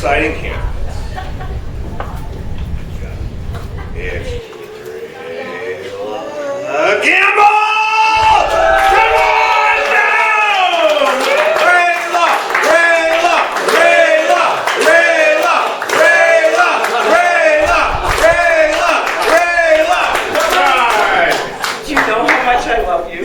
exciting candidates. It's Rayla Campbell! Come on down! Rayla! Rayla! Rayla! Rayla! Rayla! Rayla! Rayla! Rayla! Right. You know how much I love you.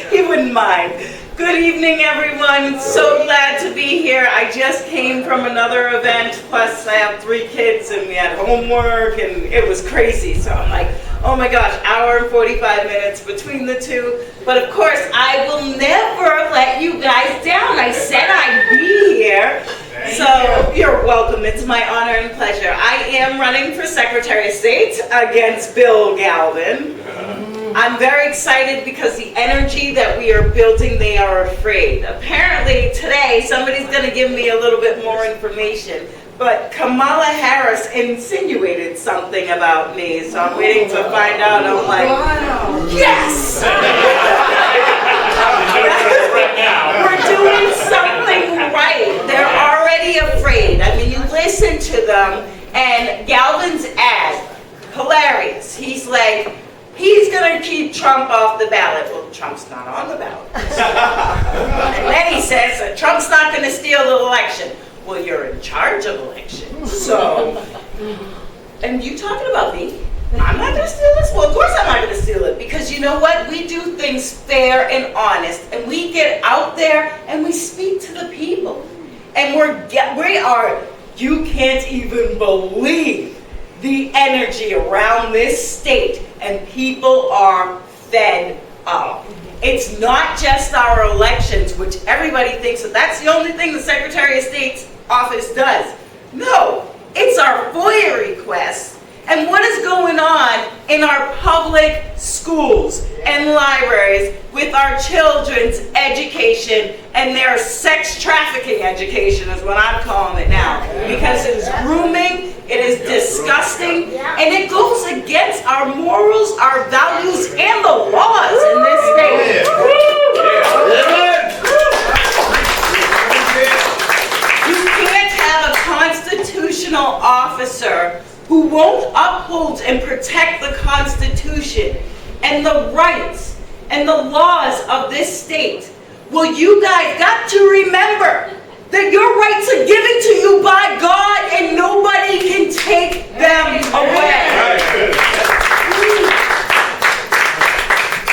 He wouldn't mind. Good evening, everyone. So glad to be here. I just came from another event, plus I have 3 kids and we had homework and it was crazy. So I'm like, oh my gosh, hour and 45 minutes between the two. But of course, I will never let you guys down. I said I'd be here. So you're welcome. It's my honor and pleasure. I am running for Secretary of State against Bill Galvin. I'm very excited because the energy that we are building, they are afraid. Apparently today, somebody's going to give me a little bit more information, but Kamala Harris insinuated something about me, so I'm waiting to find out. I'm like, yes! We're doing something right. They're already afraid. I mean, you listen to them, and Galvin's ad, hilarious. He's like, he's going to keep Trump off the ballot. Well, Trump's not on the ballot. And then he says that Trump's not going to steal the election. Well, you're in charge of elections. So, and you talking about me? I'm not going to steal this? Well, of course I'm not going to steal it. Because you know what? We do things fair and honest. And we get out there and we speak to the people. And we are, you can't even believe the energy around this state, and people are fed up. It's not just our elections, which everybody thinks that that's the only thing the Secretary of State's office does. No, it's our FOIA requests and what is going on in our public schools and libraries with our children's education and their sex trafficking education is what I'm calling it now, because it is grooming, it is disgusting, and it goes against our morals, our values, and the laws in this state. You can't have a constitutional officer who won't uphold and protect the Constitution and the rights and the laws of this state. Well, you guys got to remember that your rights are given to you by God and nobody can take them away.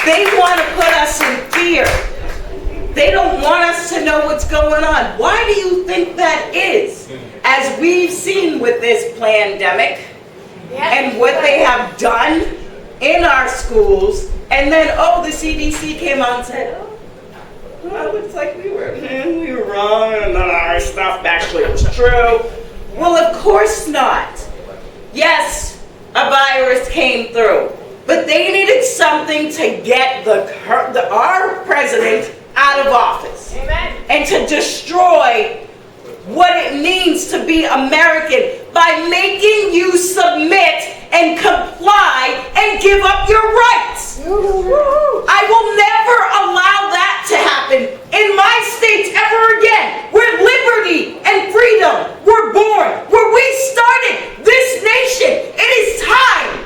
They want to put us in fear. They don't want us to know what's going on. Why do you think that is? As we've seen with this pandemic and what they have done in our schools, and then, oh, the CDC came out and said, oh, well, looks like we were wrong, and none of our stuff actually was true. Well, of course not. Yes, a virus came through, but they needed something to get our president out of office. Amen. And to destroy what it means to be American by making you submit and comply and give up your rights. I will never allow that to happen in my state ever again, where liberty and freedom were born, where we started this nation. It is time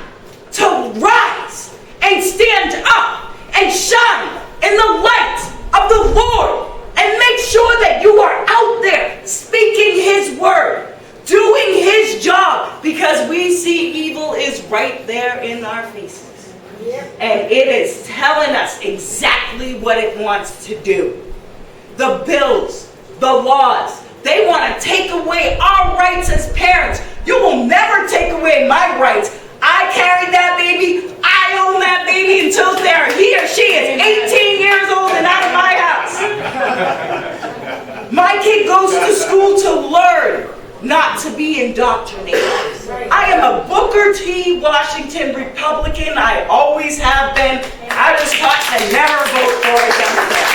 to rise and stand up and shine in the light of the Lord and make sure that you are out there speaking His word, doing His job, because we see evil is right there in our faces. And it is telling us exactly what it wants to do. The bills, the laws, they want to take away our rights as parents. You will never take away my rights. I carried that baby, I own that baby until he or she is 18 years old and out of my house. My kid goes to school to learn, not to be indoctrinated. I am a Booker T. Washington Republican. I always have been. I was taught to never vote for a Democrat.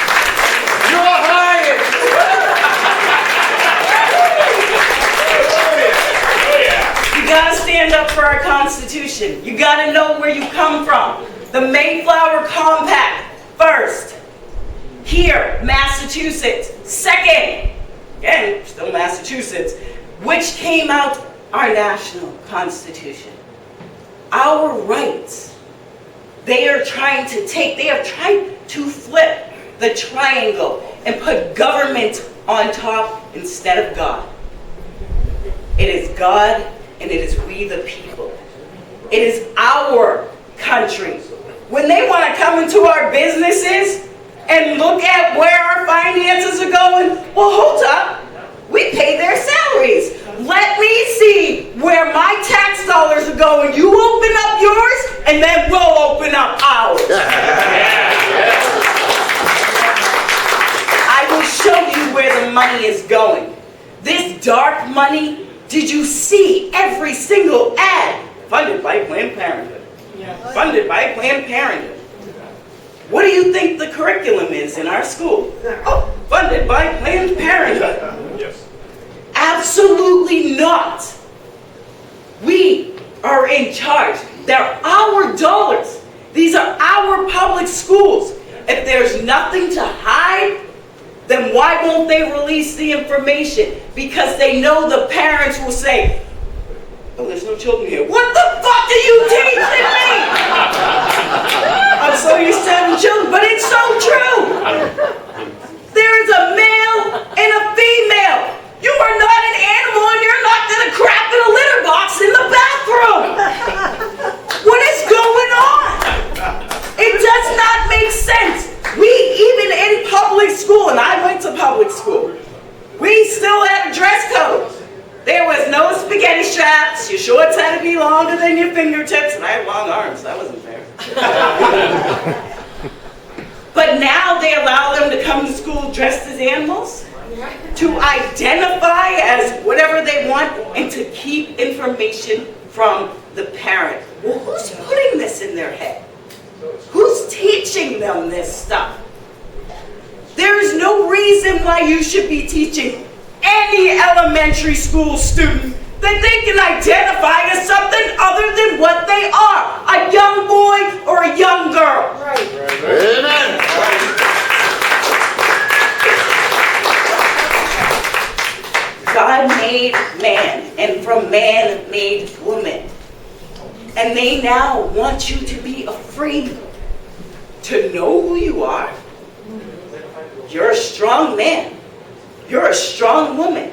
You're hired! You gotta stand up for our Constitution. You gotta know where you come from. The Mayflower Compact, first. Here, Massachusetts. Massachusetts. Second, again, still Massachusetts, which came out our national constitution. Our rights. They are trying to flip the triangle and put government on top instead of God. It is God and it is we the people. It is our country. When they want to come into our businesses and look at where our finances are going, well, hold up. We pay their salaries. Let me see where my tax dollars are going. You open up yours, and then we'll open up ours. I will show you where the money is going. This dark money, did you see every single ad? Funded by Planned Parenthood. Funded by Planned Parenthood. What do you think the curriculum is in our school? Oh, funded by Planned Parenthood. Yes. Absolutely not. We are in charge. They're our dollars. These are our public schools. If there's nothing to hide, then why won't they release the information? Because they know the parents will say, oh, there's no children here. What the fuck are you teaching me? I'm so used to having children, but it's so true. There is a male and a female. You are not an animal and you're not going to crap in a litter box in the bathroom. What is going on? It does not make sense. We, even in public school, and I went to public school, we still had a dress code. There was no spaghetti straps. Your shorts had to be longer than your fingertips. And I had long arms. That wasn't fair. But now they allow them to come to school dressed as animals, to identify as whatever they want, and to keep information from the parent. Well, who's putting this in their head? Who's teaching them this stuff? There is no reason why you should be teaching any elementary school student that they can identify as something other than what they are, a young boy or a young girl. Right. Amen. God made man, and from man made woman. And they now want you to be afraid to know who you are. You're a strong man. You're a strong woman.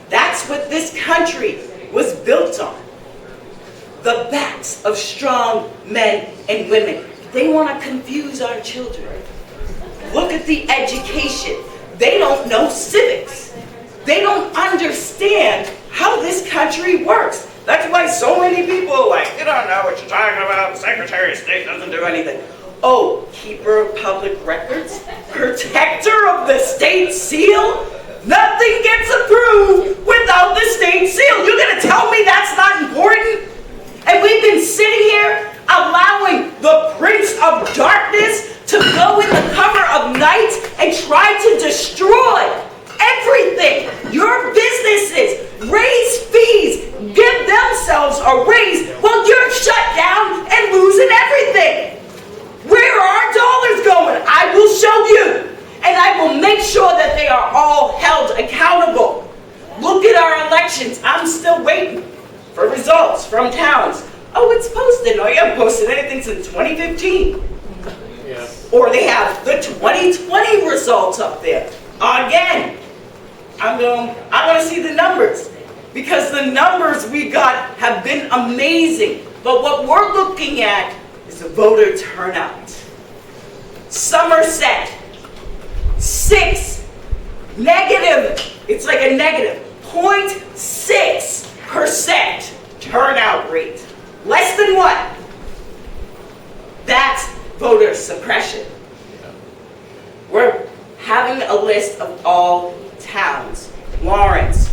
That's what this country was built on. The backs of strong men and women. They want to confuse our children. Look at the education. They don't know civics. They don't understand how this country works. That's why so many people are like, you don't know what you're talking about. The Secretary of State doesn't do anything. Oh, keeper of public records? Protector of the state seal? Nothing gets approved without the state seal. You're going to tell me that's not important? And we've been sitting here allowing the Prince of Darkness to go in the cover of night and try to destroy everything. Your businesses raise fees, give themselves a raise while you're shut down and losing everything. Where are our dollars going? I will show you. And I will make sure that they are all held accountable. Look at our elections. I'm still waiting for results from towns. Oh, it's posted. No, you haven't posted anything since 2015. Yeah. Or they have the 2020 results up there. Again, I'm going to see the numbers. Because the numbers we got have been amazing. But what we're looking at is the voter turnout. Somerset. 6 negative, it's like a negative, 0.6% turnout rate. Less than what? That's voter suppression. We're having a list of all towns. Lawrence,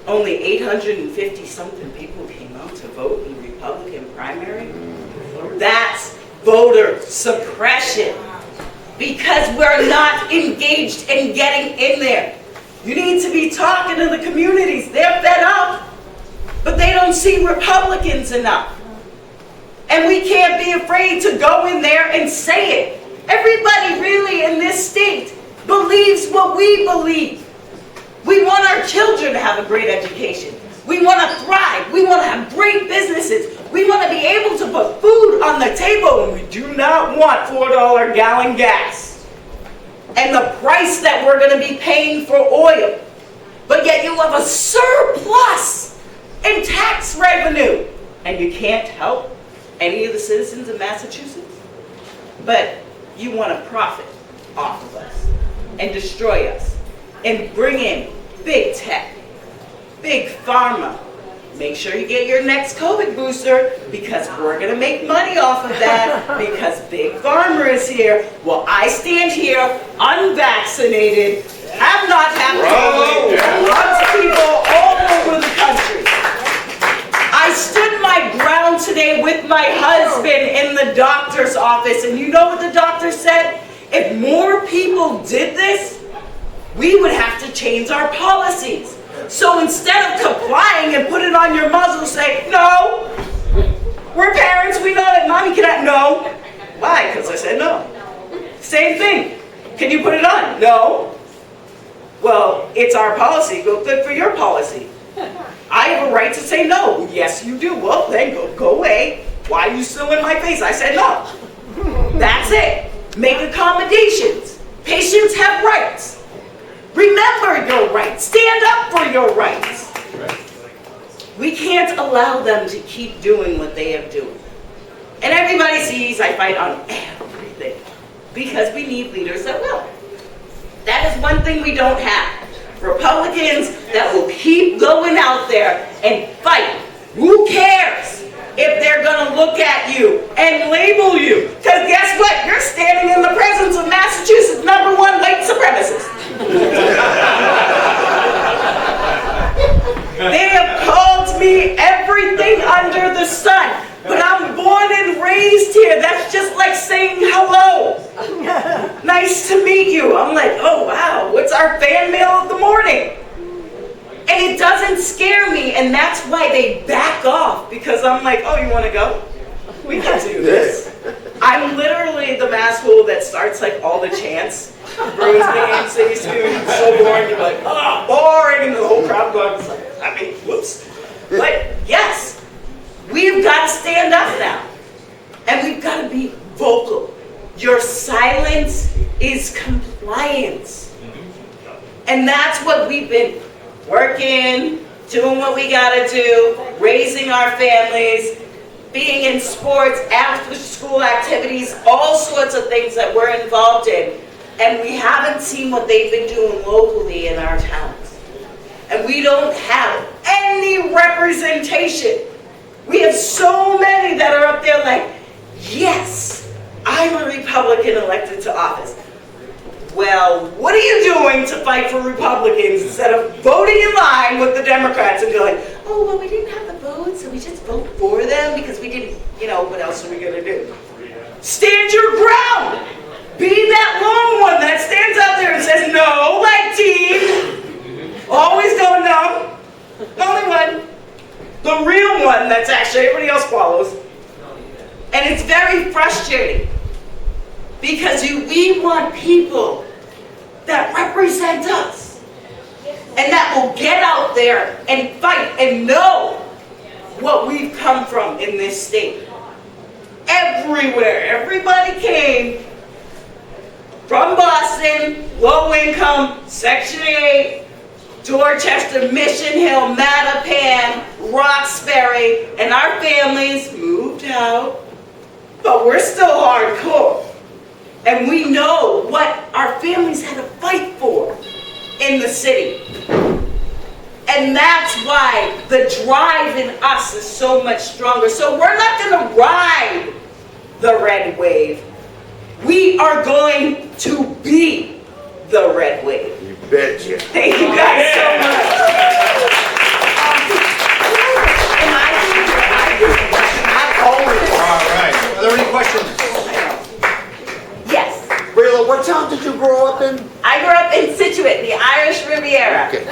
only 850 something people came out to vote in the Republican primary. That's voter suppression. Because we're not engaged in getting in there. You need to be talking to the communities. They're fed up, but they don't see Republicans enough. And we can't be afraid to go in there and say it. Everybody really in this state believes what we believe. We want our children to have a great education. We want to thrive. We want to have great businesses. We want to be able to put food on the table, and we do not want $4 gallon gas and the price that we're going to be paying for oil. But yet you have a surplus in tax revenue, and you can't help any of the citizens of Massachusetts, but you want to profit off of us and destroy us and bring in big tech, big pharma. Make sure you get your next COVID booster, because we're going to make money off of that, because Big Pharma is here. Well, I stand here unvaccinated, have not had COVID, lots of people all over the country. I stood my ground today with my husband in the doctor's office, and you know what the doctor said? If more people did this, we would have to change our policies. So instead of complying and put it on your muzzle, say, no, we're parents, we know that. Mommy, can I? No. Why? Because I said no. Same thing. Can you put it on? No. Well, it's our policy. Go good for your policy. I have a right to say no. Yes, you do. Well, then go away. Why are you still in my face? I said no. That's it. Make accommodations. Patients have rights. Remember your rights. Stand up for your rights. We can't allow them to keep doing what they have doing. And everybody sees I fight on everything, because we need leaders that will. That is one thing we don't have. Republicans that will keep going out there and fight. Who cares if they're going to look at you and label you? Because guess what? You're standing in the presence of Massachusetts' #1 white supremacist. They have called me everything under the sun, but I'm born and raised here. That's just like saying hello. Nice to meet you. I'm like, oh wow, what's our fan mail of the morning? And it doesn't scare me, and that's why they back off, because I'm like, oh, you want to go? We can do this. I'm literally the masshole that starts like all the chants. Bruce name, say student, so boring. You're like, oh, boring, and the whole crowd goes like, I mean, whoops. But yes, we've got to stand up now, and we've got to be vocal. Your silence is compliance, and that's what we've been working, doing what we got to do, raising our families, being in sports, after school activities, all sorts of things that we're involved in. And we haven't seen what they've been doing locally in our towns. And we don't have any representation. We have so many that are up there like, yes, I'm a Republican elected to office. Well, what are you doing to fight for Republicans instead of voting in line with the Democrats and going, oh, well, we didn't have the votes, so we just vote for them because we didn't, what else are we going to do? Stand your ground. Be that lone one that stands out there and says, no, like team. Always go no. The only one. The real one that's actually everybody else follows. And it's very frustrating. Because we want people that represent us and that will get out there and fight and know what we've come from in this state. Everywhere, everybody came from Boston, low income, Section 8, Dorchester, Mission Hill, Mattapan, Roxbury, and our families moved out, but we're still hardcore. And we know what our families had to fight for in the city. And that's why the drive in us is so much stronger. So we're not going to ride the red wave. We are going to be the red wave. You betcha. Thank you guys so much. All right. Are there any questions? Yes. Rayla, what town did you grow up in? I grew up in Situate, the Irish Riviera. Okay.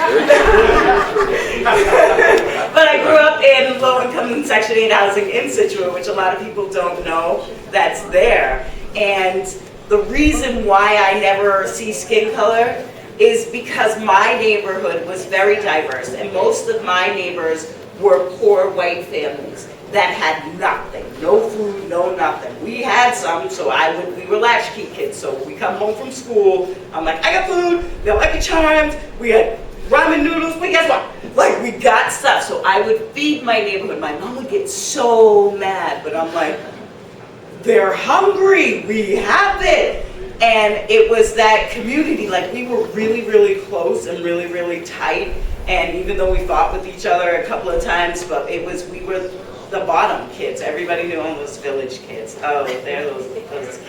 But I grew up in low-income and Section 8 housing in Situate, which a lot of people don't know that's there. And The reason why I never see skin color is because my neighborhood was very diverse, and most of my neighbors were poor white families that had nothing, no food, no nothing. We had some, so we were latchkey kids, so we come home from school, I'm like, I got food, we got Lucky Charms, we had ramen noodles, but guess what? Like, we got stuff, so I would feed my neighborhood. My mom would get so mad, but I'm like, they're hungry, we have it. And it was that community, like we were really, really close and really, really tight. And even though we fought with each other a couple of times, but we were the bottom kids. Everybody knew all those village kids. Oh, they're those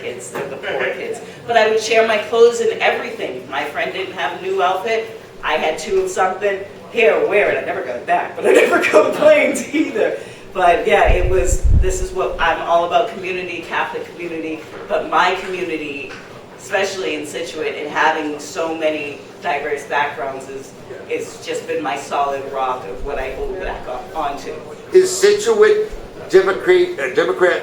kids, they're the poor kids. But I would share my clothes and everything. If my friend didn't have a new outfit, I had two of something. Here, wear it. I never got it back, but I never complained either. But yeah, this is what I'm all about, community, Catholic community, but my community, especially in Scituate, and having so many diverse backgrounds is just been my solid rock of what I hold back onto. Is Scituate Democrat?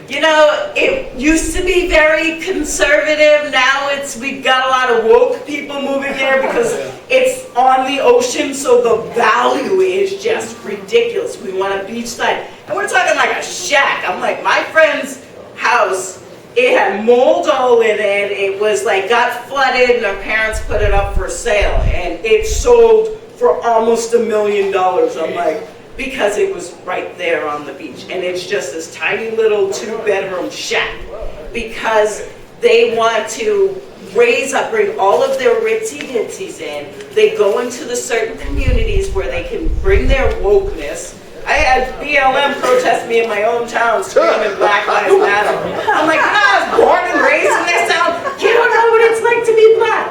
You know, it used to be very conservative. Now we've got a lot of woke people moving here because it's on the ocean, so the value is just ridiculous. We want a beachside, and we're talking like a shack. I'm like, my friend's house, it had mold all in it. It was like got flooded, and our parents put it up for sale, and it sold for almost $1 million. I'm like, because it was right there on the beach, and it's just this tiny little 2-bedroom shack, because they want to bring all of their ritzy-ditsies in. They go into the certain communities where they can bring their wokeness. I had BLM protest me in my own town screaming Black Lives Matter. I'm like, I was born and raised in this town. You don't know what it's like to be black.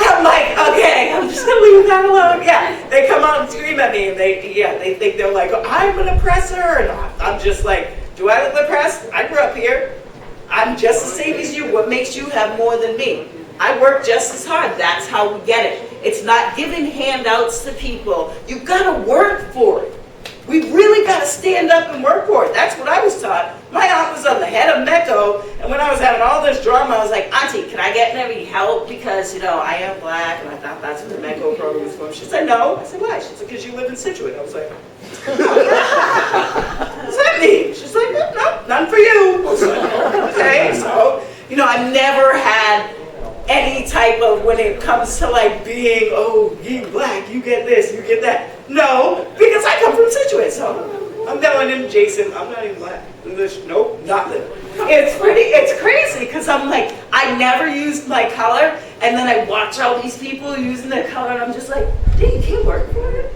I'm like, okay, I'm just gonna leave that alone. Yeah, they come out and scream at me, and they think they're like, oh, I'm an oppressor, and I'm just like, do I look oppressed? I grew up here. I'm just the same as you. What makes you have more than me? I work just as hard. That's how we get it. It's not giving handouts to people. You've got to work for it. We really got to stand up and work for it. That's what I was taught. My aunt was on the head of MECO, and when I was having all this drama, I was like, Auntie, can I get any help? Because, I am black, and I thought that's what the MECO program was for. She said, no. I said, why? She said, because you live in Scituate. I was like, what does that mean? She's like, no, none for you. I was like, okay, so, I've never had any type of, when it comes to like being, oh, you black, you get this, you get that. No, because I come from Scituate, so I'm melanin Jason, I'm not even black. English, nope, nothing. It's crazy, because I'm like, I never used my color, and then I watch all these people using their color, and I'm just like, dang, you can't work for it.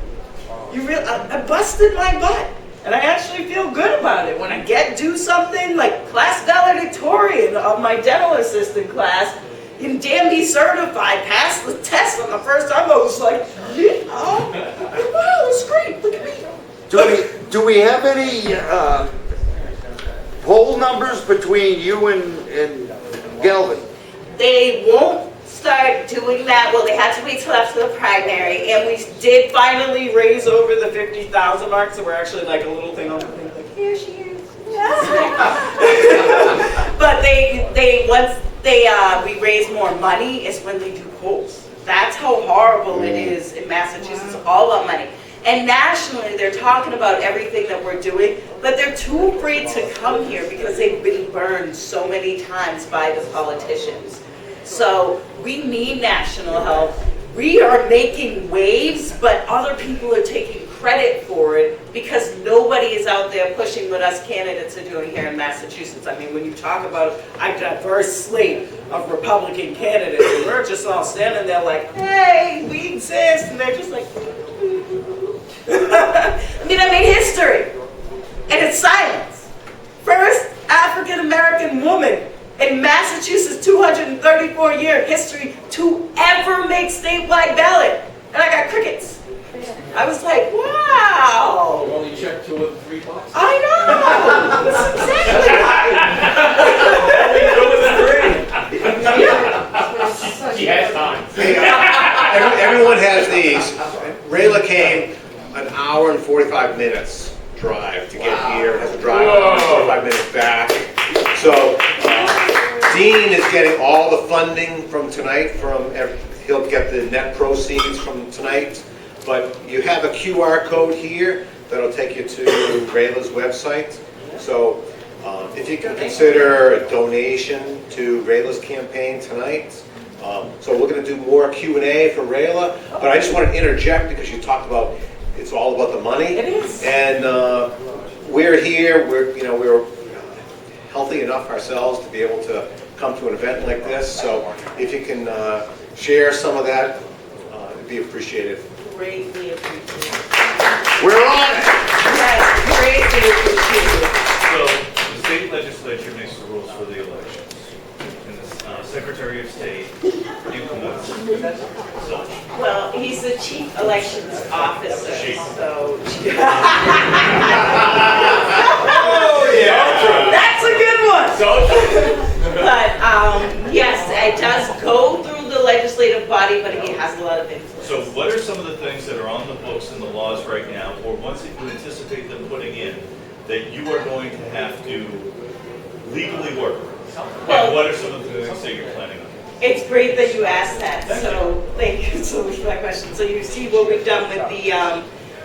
I busted my butt, and I actually feel good about it. When I do something, like class valedictorian of my dental assistant class, in DMV certified, passed the test on the first time. I was like, wow, that's great, look at me. Do we have any poll numbers between you and Galvin? They won't start doing that. Well, they had to wait till after the primary, and we did finally raise over the 50,000 mark, so we're actually like a little thing on the thing, like, here she is. But once we raise more money is when they do polls. That's how horrible it is in Massachusetts, all about money. And nationally, they're talking about everything that we're doing, but they're too afraid to come here because they've been burned so many times by the politicians. So we need national help. We are making waves, but other people are taking credit for it because nobody is out there pushing what us candidates are doing here in Massachusetts. I mean, when you talk about a diverse slate of Republican candidates, and we're just all standing there like, hey, we exist, and they're just like, I made history, and it's silence. First African-American woman in Massachusetts' 234-year history to ever make statewide ballot, and I got crickets. I was like, wow. You only checked 2 of the 3 boxes. I know. That's exactly She has time. Everyone has these. Rayla came an hour and 45 minutes drive to get here. Has to drive 45 minutes back. So Dean is getting all the funding from tonight, he'll get the net proceeds from tonight, but you have a QR code here that'll take you to Rayla's website. So if you can consider a donation to Rayla's campaign tonight. So we're going to do more Q&A for Rayla, but I just want to interject because you talked about it's all about the money. It is. And we're here, we're healthy enough ourselves to be able to come to an event like this. So if you can share some of that, it'd be appreciated. Greatly appreciated. We're on it! Yes, greatly appreciated. So the state legislature makes the rules for the elections. And the Secretary of State implements such. Well, he's the chief elections officer, Chief. so. Oh, yeah! That's a good one. So But, yes, it does go through the legislative body, but it has a lot of influence. So what are some of the things that are on the books and the laws right now, or ones that you anticipate them putting in, that you are going to have to legally work? Well- And what are some of the things that you're planning on? It's great that you asked that, so thank you so much for that question. So you see what we've done with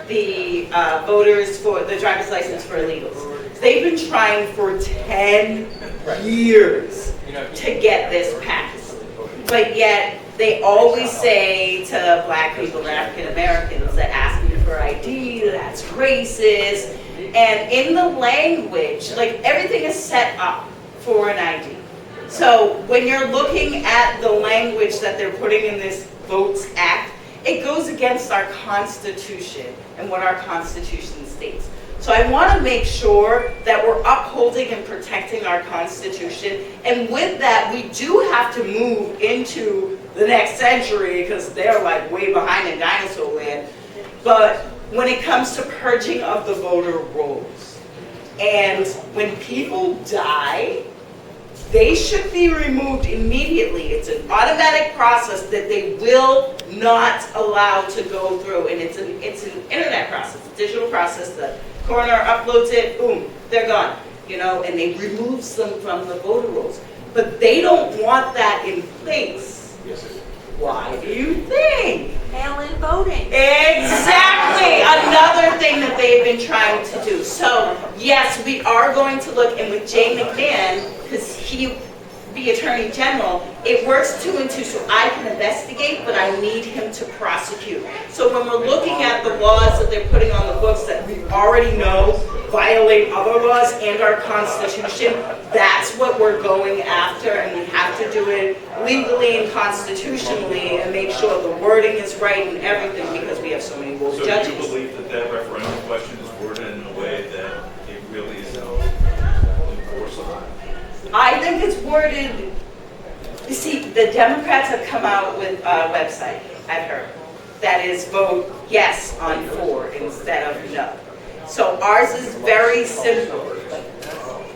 the voters for the driver's license for illegals. They've been trying for 10 years to get this passed, but yet they always say to black people and African Americans that asking for ID, that's racist, and in the language, like everything is set up for an ID. So when you're looking at the language that they're putting in this Votes Act, it goes against our Constitution and what our Constitution states. So I want to make sure that we're upholding and protecting our Constitution, and with that, we do have to move into the next century because they're like way behind in dinosaur land. But when it comes to purging of the voter rolls, and when people die, they should be removed immediately. It's an automatic process that they will not allow to go through, and it's an internet process, a digital process. The coroner uploads it, boom, they're gone, and they removes them from the voter rolls. But they don't want that in place. Why do you think? Mail-in voting. Exactly, another thing that they've been trying to do. So yes, we are going to look, and with Jay McMahon, because he be Attorney General, it works 2 and 2, so I can investigate, but I need him to prosecute. So when we're looking at the laws that they're putting on the books that we already know violate other laws and our Constitution, that's what we're going after, and we have to do it legally and constitutionally and make sure the wording is right and everything, because we have so many woke So judges. do you believe that that referendum question is worded in a way that it really is enforceable? I think it's worded, you see, the Democrats have come out with a website, I've heard, that is vote yes on 4 instead of no. So ours is very simple.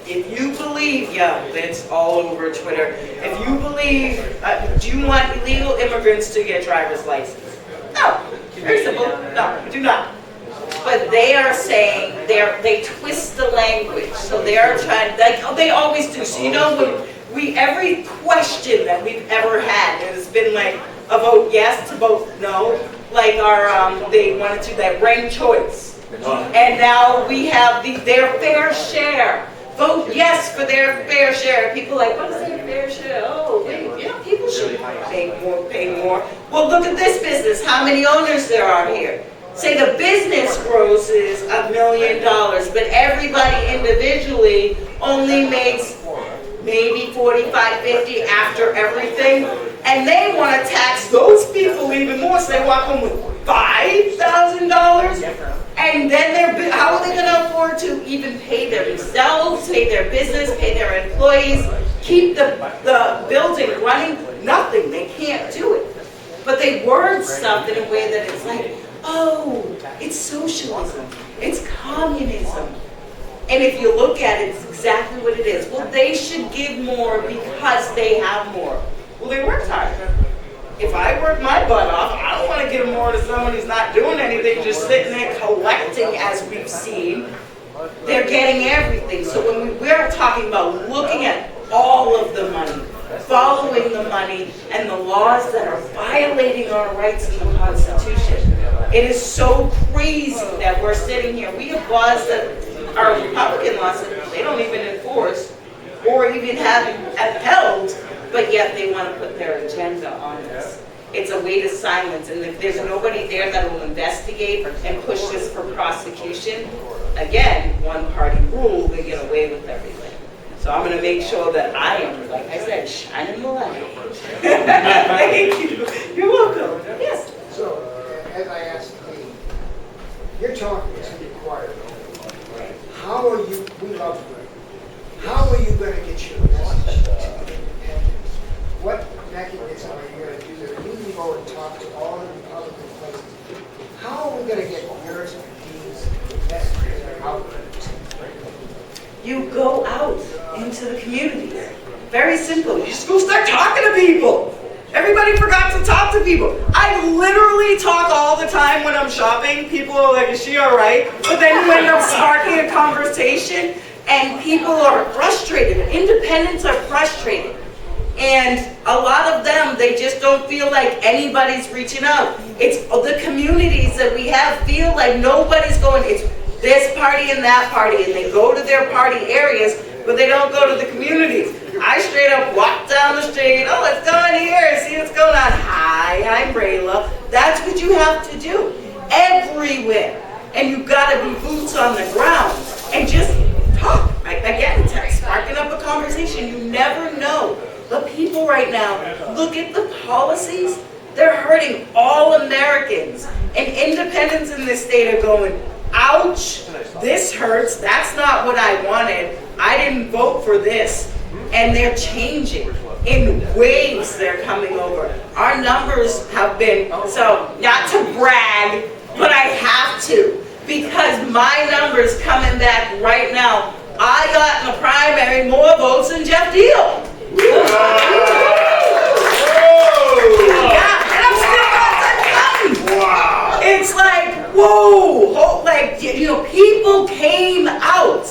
If you believe, it's all over Twitter. If you believe, do you want illegal immigrants to get driver's license? No, very simple, no, we do not. But they are saying, they twist the language, so they are trying, they always do. So when every question that we've ever had has been like a vote yes to vote no, like they wanted to that ranked choice. And now we have their fair share. Vote yes for their fair share. People are like, what is their fair share? Oh, people should pay more. Well, look at this business, how many owners there are here. Say the business grosses $1 million, but everybody individually only makes maybe 45, 50 after everything, and they want to tax those people even more, so they walk home with $5,000, and then how are they going to afford to even pay themselves, pay their business, pay their employees, keep the building running? Nothing, they can't do it. But they word stuff in a way that it's like, oh, it's socialism, it's communism. And if you look at it, it's exactly what it is. Well, they should give more because they have more. Well, they worked hard. If I work my butt off, I don't want to give more to someone who's not doing anything, just sitting there collecting, as we've seen. They're getting everything. So when we're talking about looking at all of the money, following the money and the laws that are violating our rights in the Constitution, it is so crazy that we're sitting here. We have laws that are Republican laws that they don't even enforce or even have upheld, but yet they want to put their agenda on this. It's a way to silence, and if there's nobody there that will investigate and push this for prosecution, again, one-party rule, they get away with everything. So I'm going to make sure that I am, like I said, shining the light. Thank you. You're welcome. Yes. So, as I asked Dean, you're talking to the choir. How are you, we love you, how are you going to get your message to the independents? What mechanism are you going to do that? You can go and talk to all the Republican places. How are we going to get yours and Dean's message out? You go out into the communities. Very simple. You just go start talking to people. Everybody forgot to talk to people. I literally talk all the time when I'm shopping. People are like, is she all right? But then you end up sparking a conversation and people are frustrated. Independents are frustrated. And a lot of them, they just don't feel like anybody's reaching out. It's the communities that we have feel like nobody's going, it's this party and that party, and they go to their party areas, but they don't go to the communities. I straight up walk down the street, oh, let's go in here, see what's going on. Hi, I'm Rayla. That's what you have to do everywhere. And you've got to be boots on the ground and just talk. Again, sparking up a conversation. You never know. The people right now, look at the policies. They're hurting all Americans. And independents in this state are going, ouch, this hurts, that's not what I wanted, I didn't vote for this. And they're changing in waves. They're coming over. Our numbers have been, so not to brag, but I have to, because my numbers coming back right now, I got in the primary more votes than Jeff Deal. Yeah, and I'm still not done. Wow. It's like, whoa, like, you know, people came out.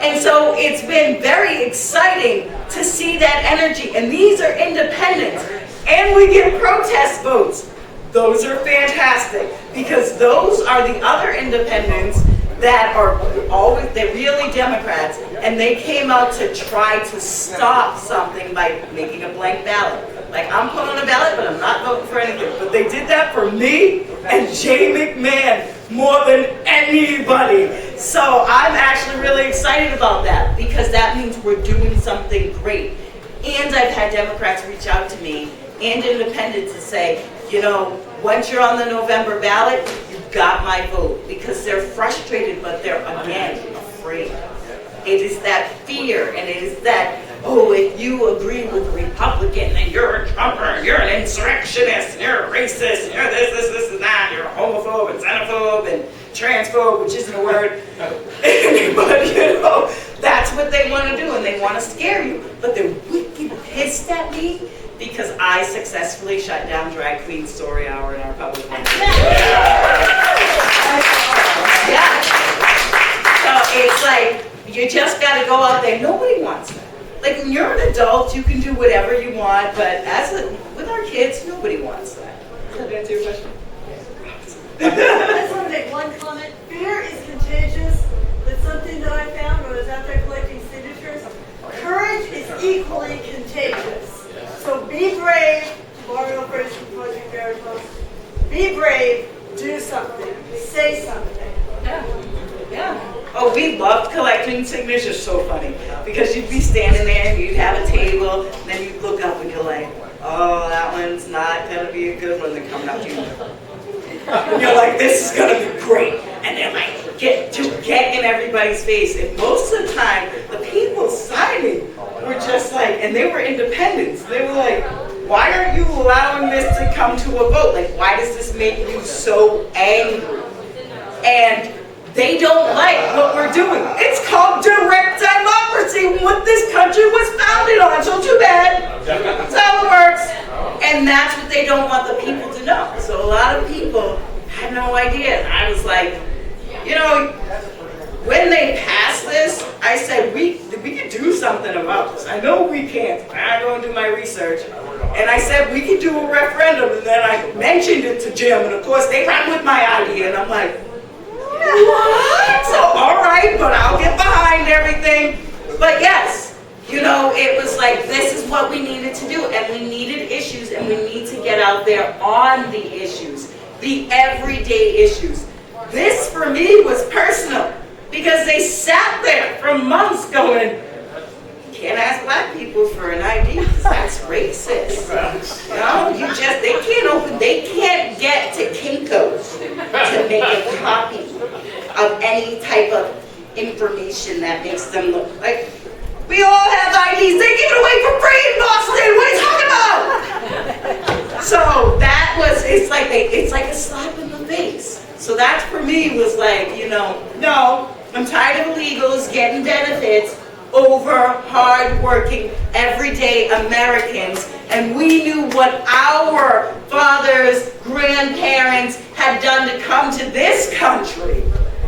And so it's been very exciting to see that energy. And these are independents. And we get protest votes. Those are fantastic, because those are the other independents that are always, they're really Democrats, and they came out to try to stop something by making a blank ballot. Like, I'm putting on a ballot, but I'm not voting for anything. But they did that for me and Jay McMahon more than anybody. So I'm actually really excited about that, because that means we're doing something great. And I've had Democrats reach out to me and independents to say, you know, once you're on the November ballot, you've got my vote, because they're frustrated, but they're, again, afraid. It is that fear, and it is that, oh, if you agree with a Republican, then you're a Trumper, you're an insurrectionist, you're a racist, you're this, and that, you're a homophobe, and xenophobe, and transphobe, which isn't a word. But, you know, that's what they want to do, and they want to scare you. But they're wicked pissed at me, because I successfully shut down Drag Queen Story Hour in our public library. Yeah. So it's like, you just got to go out there. Nobody wants that. Like, when you're an adult, you can do whatever you want, but with our kids, nobody wants that. Does that answer your question? I just want to make one comment. Fear is contagious, but something that I found when I was out there collecting signatures, courage is equally contagious. So be brave, be brave, do something, say something. Yeah. Oh, we loved collecting signatures. So funny, because you'd be standing there and you'd have a table, and then you'd look up and you're like, oh, that one's not gonna be a good one. They're coming up to you. And you're like, this is gonna be great. And they're like, just get in everybody's face. And most of the time, the people signing were just like, and they were independents. They were like, why aren't you allowing this to come to a vote? Like, why does this make you so angry? And they don't like what we're doing. It's called direct democracy, what this country was founded on. So too bad. That's how it works. And that's what they don't want the people to know. So a lot of people had no idea. And I was like, you know, when they passed this, I said, we could do something about this. I know we can't. I go and do my research. And I said, we could do a referendum. And then I mentioned it to Jim. And of course, they ran with my idea. And I'm like, what? So, all right, but I'll get behind everything. But yes, you know, it was like, this is what we needed to do. And we needed issues. And we need to get out there on the issues. The everyday issues. This, for me, was personal. Because they sat there for months going, you can't ask black people for an ID because that's racist. No, they can't get to Kinko's to make a copy of any type of information that makes them look like, we all have IDs, they give it away for free in Boston, what are you talking about? So that was, it's like a slap in the face. So that for me was like, you know, no, I'm tired of illegals getting benefits over hard-working, everyday Americans. And we knew what our fathers, grandparents had done to come to this country.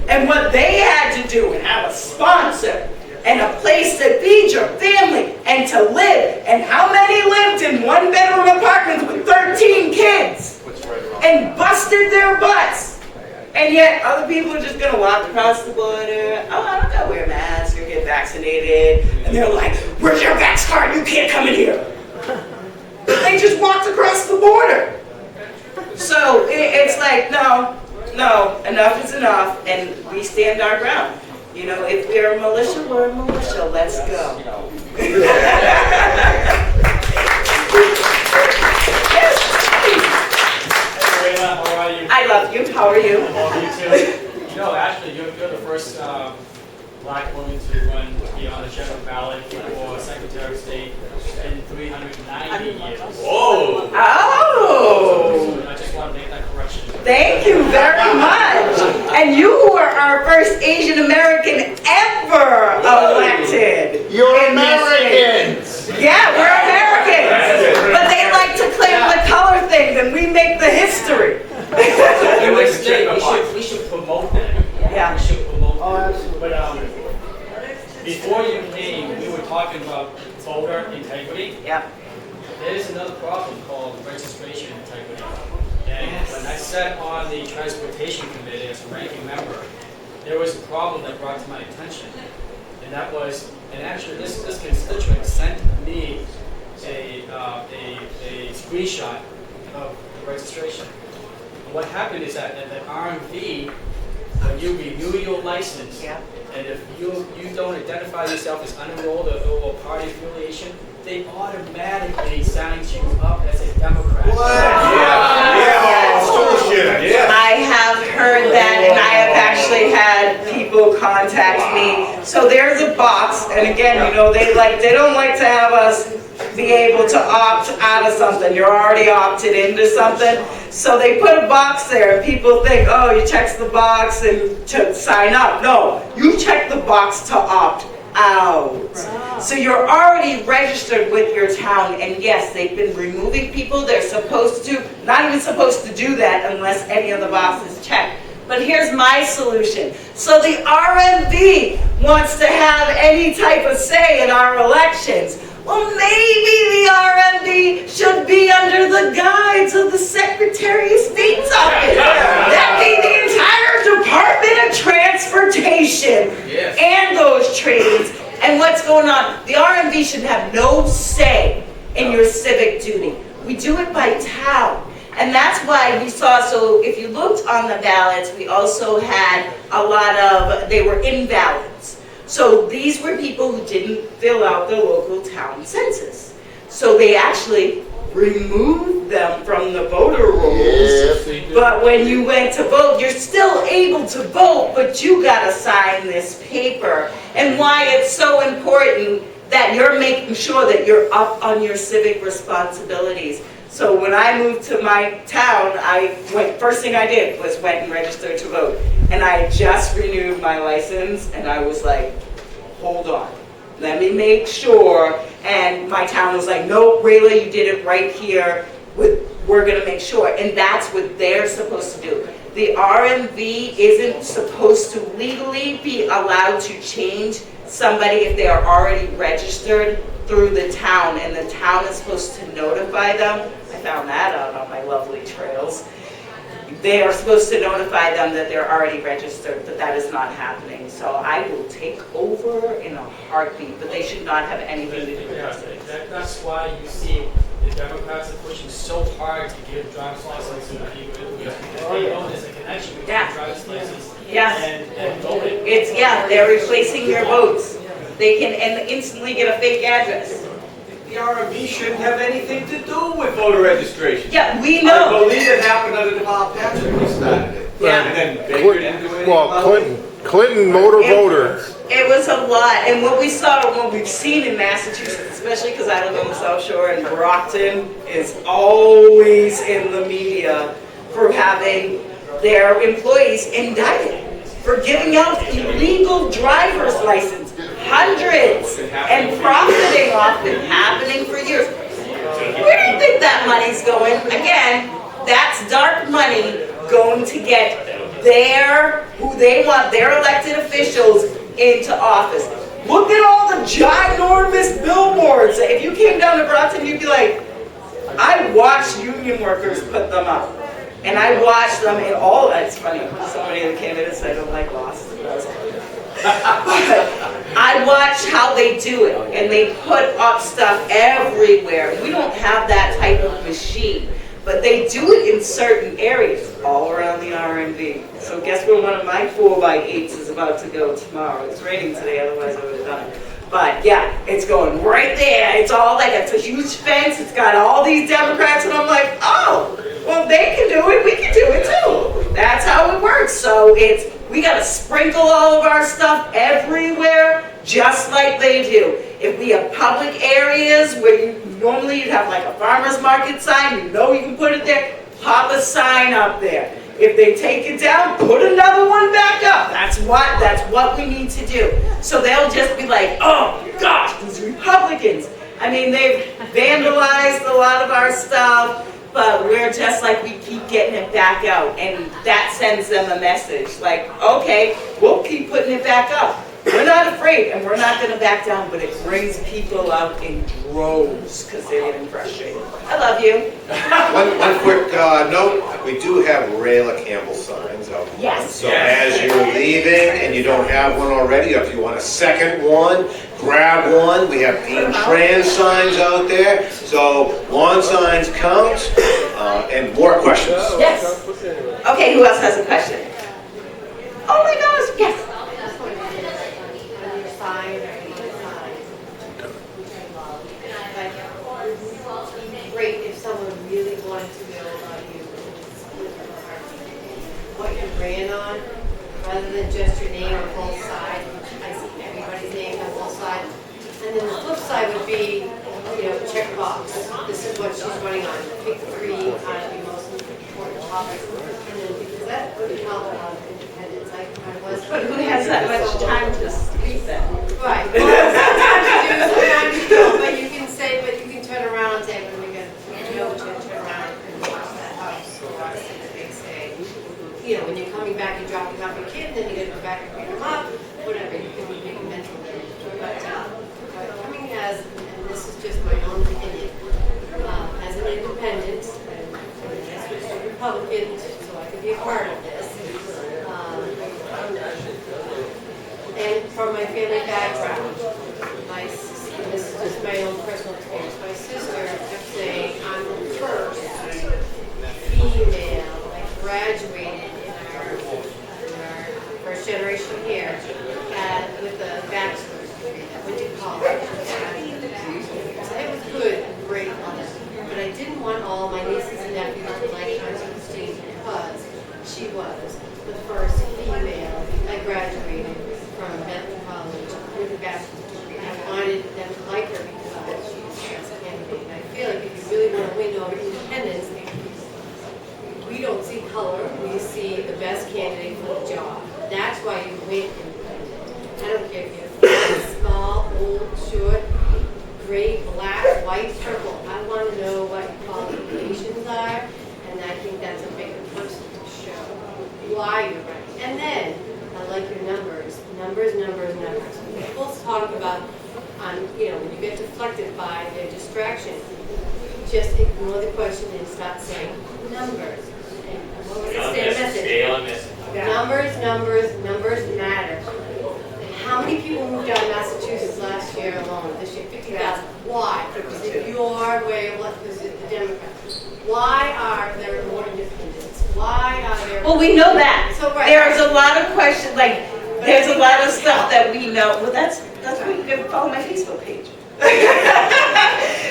And what they had to do and have a sponsor and a place to feed your family and to live. And how many lived in one-bedroom apartments with 13 kids and busted their butts? And yet, other people are just going to walk across the border. Oh, I don't got to wear a mask or get vaccinated. And they're like, where's your vax card? You can't come in here. They just walked across the border. So it's like, no, enough is enough. And we stand our ground. You know, if we're a militia, we're a militia. Let's go. How are you? I love you. How are you? I love you too. You know, actually, you're the first black woman to run to be on the general ballot for Secretary of State in 390 years. Oh! So I just want to make that correction. Thank you very much. And you were our first Asian American ever elected. You're in this Americans! state. Yeah, we're Americans. But they like to claim the color things, and we make the history. In this state, we should promote that. Yeah. We should promote Oh, that. absolutely. But before you came, we were talking about voter integrity. Yep. There is another problem called registration integrity. And when I sat on the transportation committee as a ranking member, there was a problem that brought to my attention. And that was, and actually this constituent sent me a screenshot of the registration. And what happened is that at the RMV, when you renew your license, Yeah. and if you don't identify yourself as unenrolled or party affiliation, they automatically sign you up as a Democrat. I have heard that, and I have actually had people contact me. So there's a box, and again, you know, they don't like to have us be able to opt out of something. You're already opted into something. So they put a box there, and people think, oh, you check the box and to sign up. No, you check the box to opt out. So you're already registered with your town, and yes, they've been removing people. They're supposed to, not even supposed to do that unless any of the boxes check. But here's my solution. So the RMV wants to have any type of say in our elections. Well, maybe the RMV should be under the guides of the Secretary of State's office. That'd be the entire Department of Transportation and those trades. And what's going on? The RMV should have no say in your civic duty. We do it by town. And that's why we saw, so if you looked on the ballots, we also had a lot of, they were invalids. So these were people who didn't fill out the local town census. So they actually removed them from the voter rolls. But when you went to vote, you're still able to vote, but you gotta sign this paper. And why it's so important that you're making sure that you're up on your civic responsibilities. So when I moved to my town, first thing I did was went and registered to vote. And I just renewed my license, and I was like, hold on, let me make sure. And my town was like, no, Rayla, you did it right here. We're gonna make sure. And that's what they're supposed to do. The RMV isn't supposed to legally be allowed to change somebody if they are already registered through the town, and the town is supposed to notify them. I found that out on my lovely trails. They are supposed to notify them that they're already registered, but that is not happening. So I will take over in a heartbeat, but they should not have anything to do with Yeah, this. that's why you see the Democrats are pushing so hard to give driver's license to people, because they know there's a connection between Yeah. driver's license Yes. and voting. It's, yeah, they're replacing your votes. They can instantly get a fake address. The RMV shouldn't have anything to do with voter registration. Yeah, we I know. believe it happened under Bob Patrick, he started it. Yeah. And then Baker didn't do anything Well, about it. Clinton motor voter. It was a lot, and what we saw, what we've seen in Massachusetts, especially because I live on the South Shore, and Brockton is always in the media for having their employees indicted for giving out illegal driver's license, hundreds, and profiting off it, happening for years. Where do you think that money's going? Again, that's dark money going to get who they want, their elected officials into office. Look at all the ginormous billboards. If you came down to Brockton, you'd be like, I watched union workers put them up. And I watched them in all, it's funny, so many of the candidates I don't like lost. I watch how they do it, and they put up stuff everywhere. We don't have that type of machine, but they do it in certain areas, all around the RMV. So guess where one of my 4x8s is about to go tomorrow? It's raining today, otherwise I would have done it. But yeah, it's going right there. It's all like, it's a huge fence. It's got all these Democrats, and I'm like, oh, well, they can do it. We can do it too. That's how it works. So we got to sprinkle all of our stuff everywhere, just like they do. If we have public areas where normally you'd have like a farmer's market sign, you know you can put it there, pop a sign up there. If they take it down, put another one back up. That's what we need to do. So they'll just be like, oh gosh, these Republicans. I mean, they've vandalized a lot of our stuff, but we're just like, we keep getting it back out. And that sends them a message like, okay, we'll keep putting it back up. We're not afraid, and we're not going to back down, but it brings people out in droves because they're getting frustrated. I love you. One quick note, we do have Rayla Campbell signs out front. Yes. So as you're leaving and you don't have one already, if you want a second one, grab one. We have Dean Tran signs out there. So lawn signs count. And more questions. Yes. Okay, who else has a question? Oh my gosh, yes. Great if someone really wanted to know about you, what you ran on, rather than just your name on both sides, which I see everybody's name on both sides. And then the flip side would be, check box. This is what she's running on. Pick 3 kind of the most important topics. And then because that would help a lot of independents. I was. But who has that much time to read that? Right. Well, sometimes you do, sometimes you don't. But you can say, but you can turn around and say, when we get, turn around and watch that house. Or watch the big say, when you're coming back and dropping off your kid, then you got to go back and pick them up. Whatever, you can be mentally. But coming as, and this is just my own opinion, as an independent, and I switched to Republican so I could be a part of this. And from my family background, this is just my own personal experience. My sister kept saying, I'm the first female that graduated in our first generation here with a bachelor's degree that went to college. So it was good and great, but I didn't want all my nieces and nephews to like Christine because she was the first female that graduated from Benton College with a bachelor's degree. I wanted them to like her because she was the best candidate. And I feel like if you really want to win over independents, we don't see color, we see the best candidate for the job. That's why you win independent. I don't care if you're small, old, short, gray, black, white, purple. I want to know what your qualifications are, and I think that's a bigger person to show. why you're running. And then, I like your numbers. Numbers. When people talk about, when you get deflected by their distraction, just ignore the question and start saying numbers. And what was the message? Stay on message. Numbers matter. How many people moved out of Massachusetts last year alone? This year, 50,000. Why? Was it your way of life? Was it the Democrats? Why are there more independents? Why are there... Well, we know that. So, right. There's a lot of questions, like, there's a lot of stuff that we know. Well, that's why you can follow my Facebook page.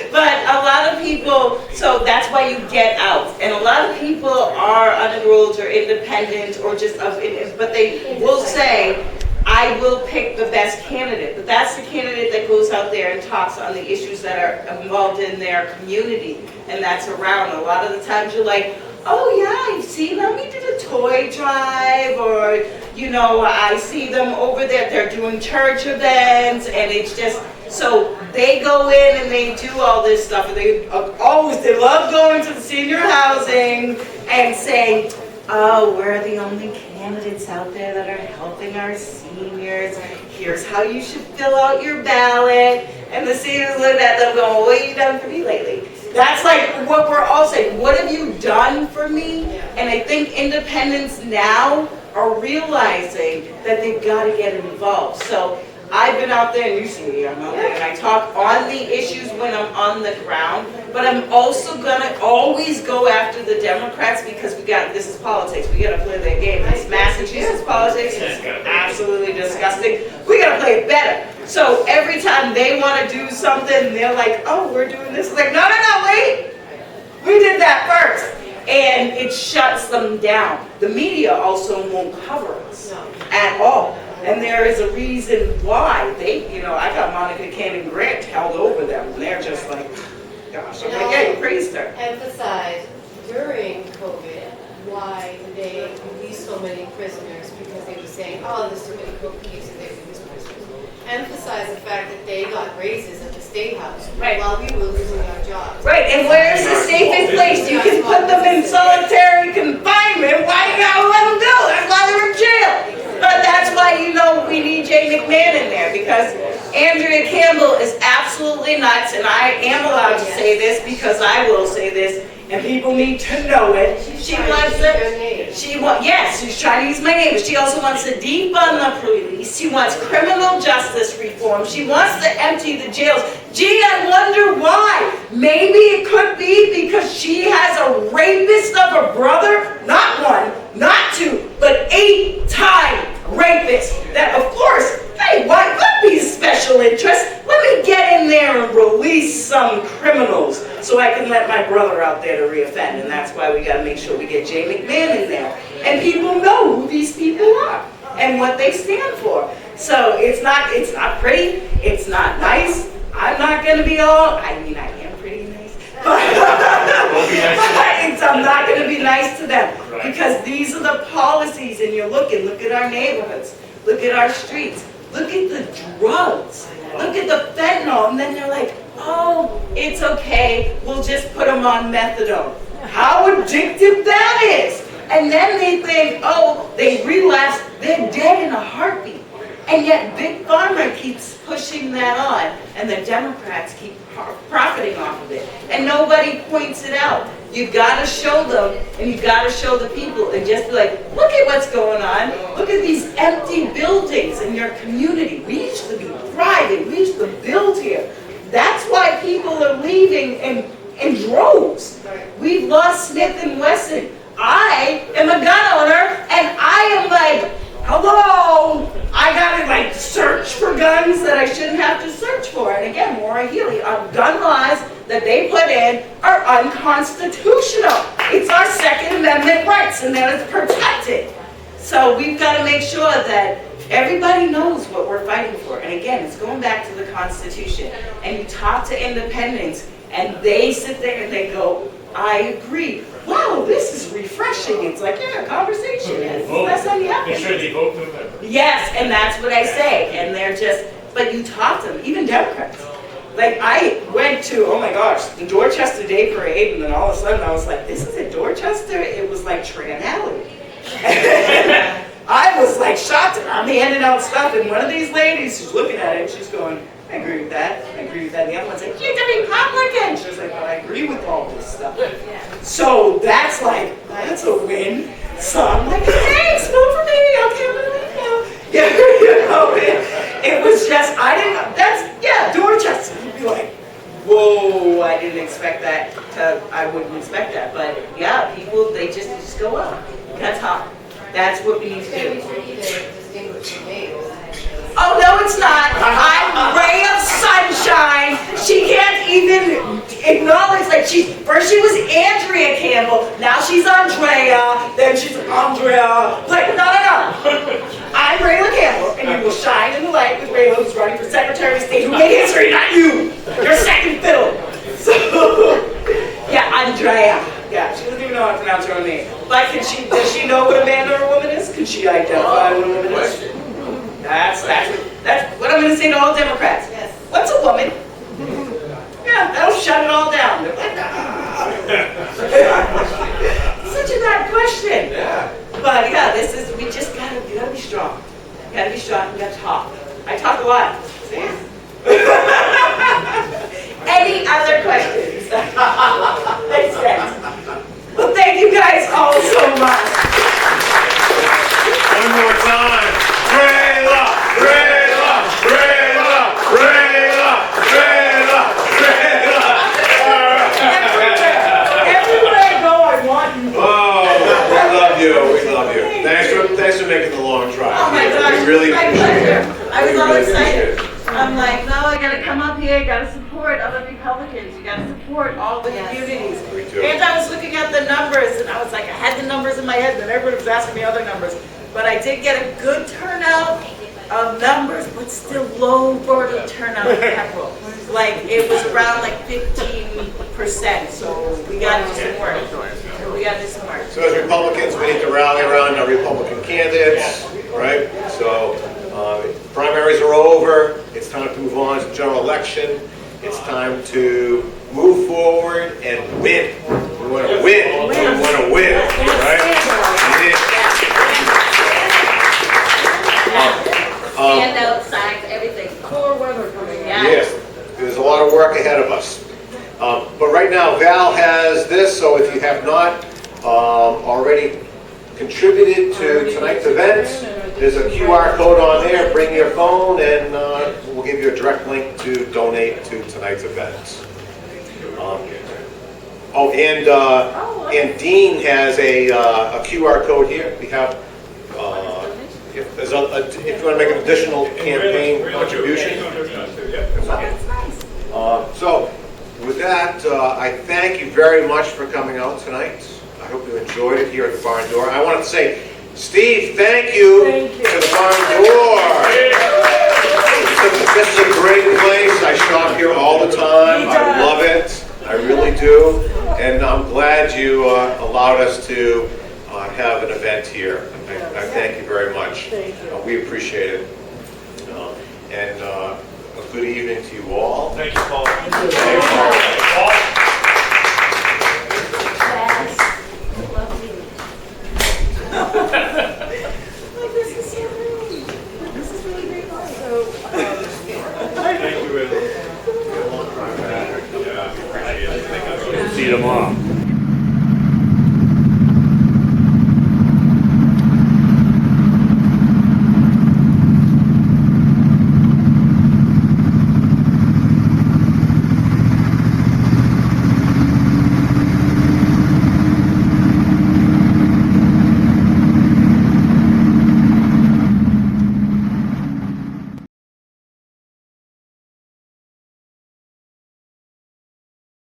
But a lot of people, so that's why you get out. And a lot of people are unenrolled or independent or just, but they will say, I will pick the best candidate. But that's the candidate that goes out there and talks on the issues that are involved in their community. And that's around. A lot of the times you're like, oh yeah, I've seen them. We did a toy drive, or, I see them over there. They're doing church events, and it's just, so they go in and they do all this stuff. And they love going to the senior housing and saying, oh, we're the only candidates out there that are helping our seniors. Here's how you should fill out your ballot. And the seniors look at them going, what have you done for me lately? That's like what we're all saying. What have you done for me? And I think independents now are realizing that they've got to get involved. So I've been out there, and you see me, I'm out there, and I talk on the issues when I'm on the ground, but I'm also gonna always go after the Democrats because this is politics, we gotta play their game. This Massachusetts politics is absolutely disgusting. We gotta play it better. So every time they wanna do something, they're like, oh, we're doing this. It's like, no, wait. We did that first. And it shuts them down. The media also won't cover us at all. And there is a reason why I got Monica Cannon Grant held over them. And they're just like, gosh, I'm like, yeah, you praised her. Emphasize during COVID why they released so many prisoners, because they were saying, oh, there's too many COVID cases, they released prisoners. Emphasize the fact that they got raises at the State House while we were losing our jobs. Right, and where's the safest place? You can put them in solitary confinement. Why you gotta let them go? That's why they're in jail. But that's why we need Jay McMahon in there, because Andrea Campbell is absolutely nuts, and I am allowed to say this because I will say this, and people need to know it. She's trying to use my name, but she also wants to defund the police. She wants criminal justice reform. She wants to empty the jails. Gee, I wonder why. Maybe it could be because she has a rapist of a brother, not one, not two, but 8-time rapist. That, of course, hey, why could be special interest? Let me get in there and release some criminals so I can let my brother out there to reoffend. And that's why we got to make sure we get Jay McMahon in there. And people know who these people are and what they stand for. So it's not pretty, it's not nice. I'm not going to be I am pretty nice. But I'm not going to be nice to them, because these are the policies, and look at our neighborhoods, look at our streets, look at the drugs, look at the fentanyl, and then they're like, oh, it's okay, we'll just put them on methadone. How addictive that is! And then they think, oh, they relapse, they're dead in a heartbeat. And yet Big Pharma keeps pushing that on, and the Democrats keep profiting off of it. And nobody points it out. You gotta show them, and you gotta show the people, and just be like, look at what's going on. Look at these empty buildings in your community. We used to be thriving. We used to build here. That's why people are leaving in droves. We've lost Smith & Wesson. I am a gun owner, and I am like, hello, I gotta search for guns that I shouldn't have to search for. And again, Maura Healey, our gun laws that they put in are unconstitutional. It's our Second Amendment rights, and that is protected. So we've got to make sure that everybody knows what we're fighting for. And again, it's going back to the Constitution. And you talk to independents, and they sit there and they go, I agree. Wow, this is refreshing. It's like, yeah, conversation. That's how you happen. Make sure they vote November. Yes, and that's what I say. And they're just, but you talk to them, even Democrats. Like, I went to, oh my gosh, the Dorchester Day Parade, and then all of a sudden I was like, this is at Dorchester? It was like Tran Alley. I was like shocked, and I'm handing out stuff, and one of these ladies, she's looking at it, and she's going, I agree with that, I agree with that. And the other one's like, you're the Republican. She was like, well, I agree with all this stuff. So that's like, that's a win. So I'm like, thanks, vote for me, okay, I'm gonna leave now. Yeah, you know, it was just, I didn't, that's, yeah, Dorchester, you'd be like, whoa, I didn't expect that, I wouldn't expect that, but yeah, people, they just go up. That's hot. That's what we need to do. Oh, no, it's not. I'm ray of sunshine. She can't even acknowledge, like, first she was Andrea Campbell, now she's Andrea, then she's Andrea. Like, no. I'm Rayla Campbell, and you will shine in the light with Rayla, who's running for Secretary of State, who made history, not you. You're second fiddle. So, yeah, Andrea. Yeah, she doesn't even know how to pronounce her own name. But does she know what a man or a woman is? Can she identify what a woman is? That's what I'm going to say to all Democrats. Yes. What's a woman? Yeah, that'll shut it all down. They're like, such a bad question. Yeah. But yeah, we just gotta be strong. You gotta be strong, you gotta talk. I talk a lot. See? Any other questions? Makes sense. Well, thank you guys all so much. One more time. Rayla, Rayla, Rayla, Rayla, Rayla, Rayla. Everywhere I go, I want you. Oh, we love you. We love you. Thanks for making the long drive. Oh my gosh, We really my appreciate it. pleasure. I was We all really excited. appreciate it. I'm like, no, I gotta come up here, gotta support other Republicans, you gotta support all the communities. We do. And I was looking at the numbers, and I was like, I had the numbers in my head, and everybody was asking me other numbers. But I did get a good turnout of numbers, but still low voter turnout in Pepperell. Like, it was around like 15%, so we gotta do some work. We gotta do some work. So as Republicans, we need to rally around our Republican candidates, right? So primaries are over. It's time to move on to the general election. It's time to move forward and win. We want to win. We want to win, right? Handout, signs, everything. Cooler weather coming. Yes, there's a lot of work ahead of us. But right now, Val has this, so if you have not already contributed to tonight's event, there's a QR code on there. Bring your phone, and we'll give you a direct link to donate to tonight's event. And Dean has a QR code here. We have, if you want to make an additional campaign contribution. So with that, I thank you very much for coming out tonight. I hope you enjoyed it here at the Barn Door. I want to say, Steve, thank you to the Barn Door. This is a great place. I shop here all the time. I love it. I really do. And I'm glad you allowed us to have an event here. I thank you very much. We appreciate it. And a good evening to you all. Thank you, Paul. See you tomorrow.